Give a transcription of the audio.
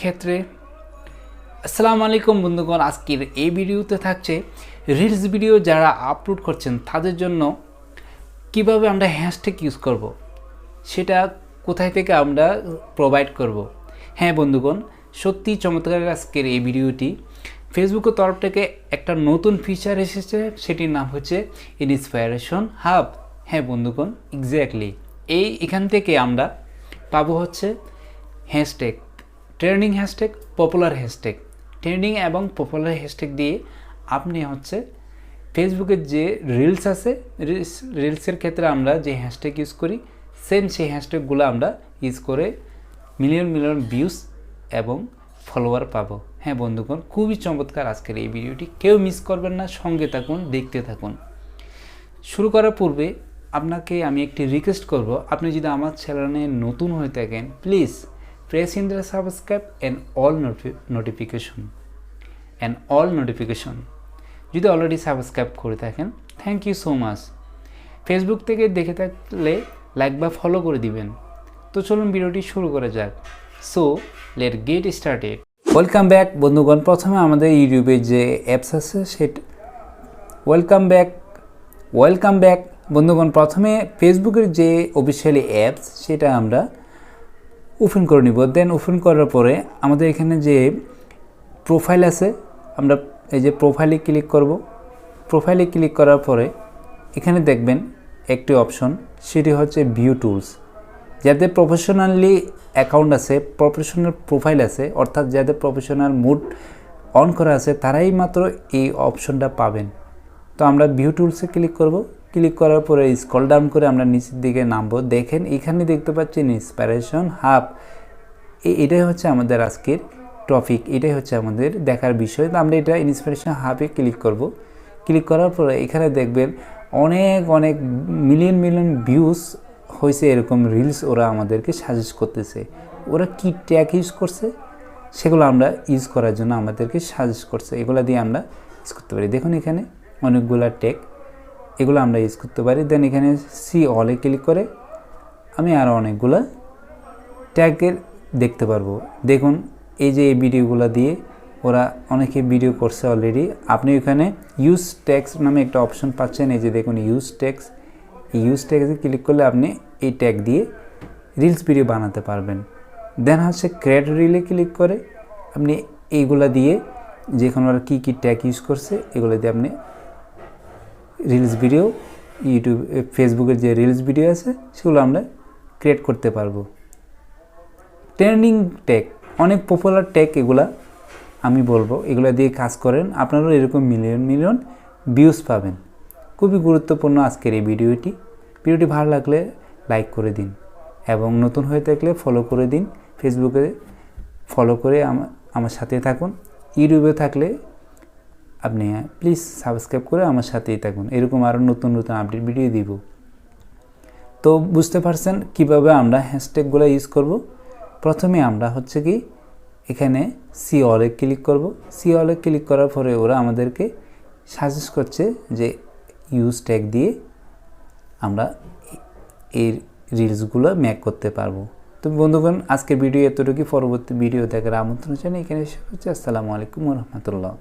ক্ষেত্রে আসসালামু আলাইকুম বন্ধুগণ, আজকের এই ভিডিওতে থাকছে রিলস ভিডিও যারা আপলোড করছেন তাদের জন্য কিভাবে আমরা হ্যাশট্যাগ ইউজ করব, সেটা কোথায় থেকে আমরা প্রোভাইড করব। হ্যাঁ বন্ধুগণ, সত্যি চমৎকার আজকের এই ভিডিওটি। ফেসবুকের তরফ থেকে একটা নতুন ফিচার এসেছে, সেটির নাম হচ্ছে ইন্সপিরেশন হাব। হ্যাঁ বন্ধুগণ, এক্স্যাক্টলি এখান থেকে আমরা পাবো হচ্ছে hashtag, trending hashtag, popular hashtag. Trending এবং পপুলার হ্যাশট্যাগ দিয়ে আপনি হচ্ছে ফেসবুকের যে রিলস আছে, রিলসের ক্ষেত্রে আমরা যে হ্যাশট্যাগ ইউজ করি, সেম সেই হ্যাশট্যাগুলো আমরা ইউজ করে মিলিয়ন মিলিয়ন ভিউজ এবং ফলোয়ার পাবো। হ্যাঁ বন্ধুগণ, খুবই চমৎকার আজকের এই ভিডিওটি, কেউ মিস করবেন না, সঙ্গে থাকুন, দেখতে থাকুন। শুরু করার পূর্বে আপনাকে আমি একটি রিকোয়েস্ট করব, আপনি যদি আমার চ্যানেলে নতুন হয়ে থাকেন, please press in the subscribe and all notification যদি অলরেডি সাবস্ক্রাইব করে থাকেন, thank you so much. Facebook থেকে দেখে থাকলে লাইক বা ফলো করে দিবেন। তো চলুন ভিডিওটি শুরু করা যাক। So late get started. Welcome back বন্ধুগণ। প্রথমে আমাদের ইউটিউবে যে অ্যাপস আছে সেটা ওয়েলকাম ব্যাক বন্ধুগণ। প্রথমে ফেসবুকের যে অফিসিয়ালি অ্যাপস সেটা আমরা ওপেন করে নিব। দেন ওপেন করার পরে আমাদের এখানে যে প্রোফাইল আছে, আমরা এই যে প্রোফাইলে ক্লিক করব। প্রোফাইলে ক্লিক করার পরে এখানে দেখবেন একটি অপশন, সেটি হচ্ছে ভিউ টুলস। যাদের প্রফেশনালি অ্যাকাউন্ট আছে, প্রফেশনাল প্রোফাইল আছে, অর্থাৎ যাদের প্রফেশনাল মুড অন করা আছে, তারাই মাত্র এই অপশনটা পাবেন। তো আমরা ভিউ টুলসে ক্লিক করব। ক্লিক করার পরে স্ক্রল ডাউন করে আমরা নিচের দিকে নামবো। দেখেন এখানে দেখতে পাচ্ছেন ইন্সপিরেশন হাব। এটাই হচ্ছে আমাদের আজকের টপিক, এটাই হচ্ছে আমাদের দেখার বিষয়। তো আমরা এটা ইন্সপিরেশন হাবে ক্লিক করব। ক্লিক করার পরে এখানে দেখবেন অনেক মিলিয়ন মিলিয়ন ভিউজ হয়েছে, এরকম রিলস ওরা আমাদেরকে সাজেস্ট করতেছে। ওরা কি ট্যাগ ইউজ করছে সেগুলো আমরা ইউজ করার জন্য আমাদেরকে সাজেস্ট করছে, এগুলো দিয়ে আমরা ইউজ করতে পারি। দেখুন এখানে অনেকগুলা ট্যাগ, এগুলো আমরা ইউজ করতে পারি। দেন এখানে সি অলে ক্লিক করে আমি আরও অনেকগুলো ট্যাগের দেখতে পারবো। দেখুন এই যে এই ভিডিওগুলো দিয়ে ওরা অনেকে ভিডিও করছে অলরেডি। আপনি এখানে ইউজ ট্যাগস নামে একটা অপশন পাচ্ছেন, এই যে দেখুন ইউজ ট্যাগস। এই ইউজ ট্যাগসে ক্লিক করলে আপনি এই ট্যাগ দিয়ে রিলস ভিডিও বানাতে পারবেন। দেন হচ্ছে ক্রিয়েট রিলে ক্লিক করে আপনি এইগুলা দিয়ে যেখানে ওরা কী ট্যাগ ইউজ করছে এগুলো দিয়ে আপনি রিলস ভিডিও, ইউটিউব ফেসবুকের যে রিলস ভিডিও আছে সেগুলো আমরা ক্রিয়েট করতে পারবো। ট্রেন্ডিং ট্যাগ, অনেক পপুলার ট্যাগ, এগুলা আমি বলবো এগুলো দিয়ে কাজ করেন, আপনারাও এরকম মিলিয়ন মিলিয়ন ভিউজ পাবেন। খুবই গুরুত্বপূর্ণ আজকের এই ভিডিওটি। ভালো লাগলে লাইক করে দিন এবং নতুন হয়ে থাকলে ফলো করে দিন। ফেসবুকে ফলো করে আমার সাথে থাকুন। ইউটিউবে থাকলে আপনি প্লিজ সাবস্ক্রাইব করে আমার সাথেই থাকুন, এরকম আরও নতুন নতুন আপডেট ভিডিও দিব। তো বুঝতে পারছেন কিভাবে আমরা হ্যাশট্যাগুলো ইউজ করব। প্রথমে আমরা হচ্ছে কি এখানে সি অলে ক্লিক করব। সি অলে ক্লিক করার পরে ওরা আমাদেরকে সাজেস্ট করছে যে ইউজ ট্যাগ দিয়ে আমরা এই রিলসগুলো মেক করতে পারবো। তো বন্ধুগণ, আজকের ভিডিও এতটুকু। পরবর্তী ভিডিও দেখার আমন্ত্রণ জানাই। এখানে হচ্ছে আসসালামু আলাইকুম ওয়া রাহমাতুল্লাহ।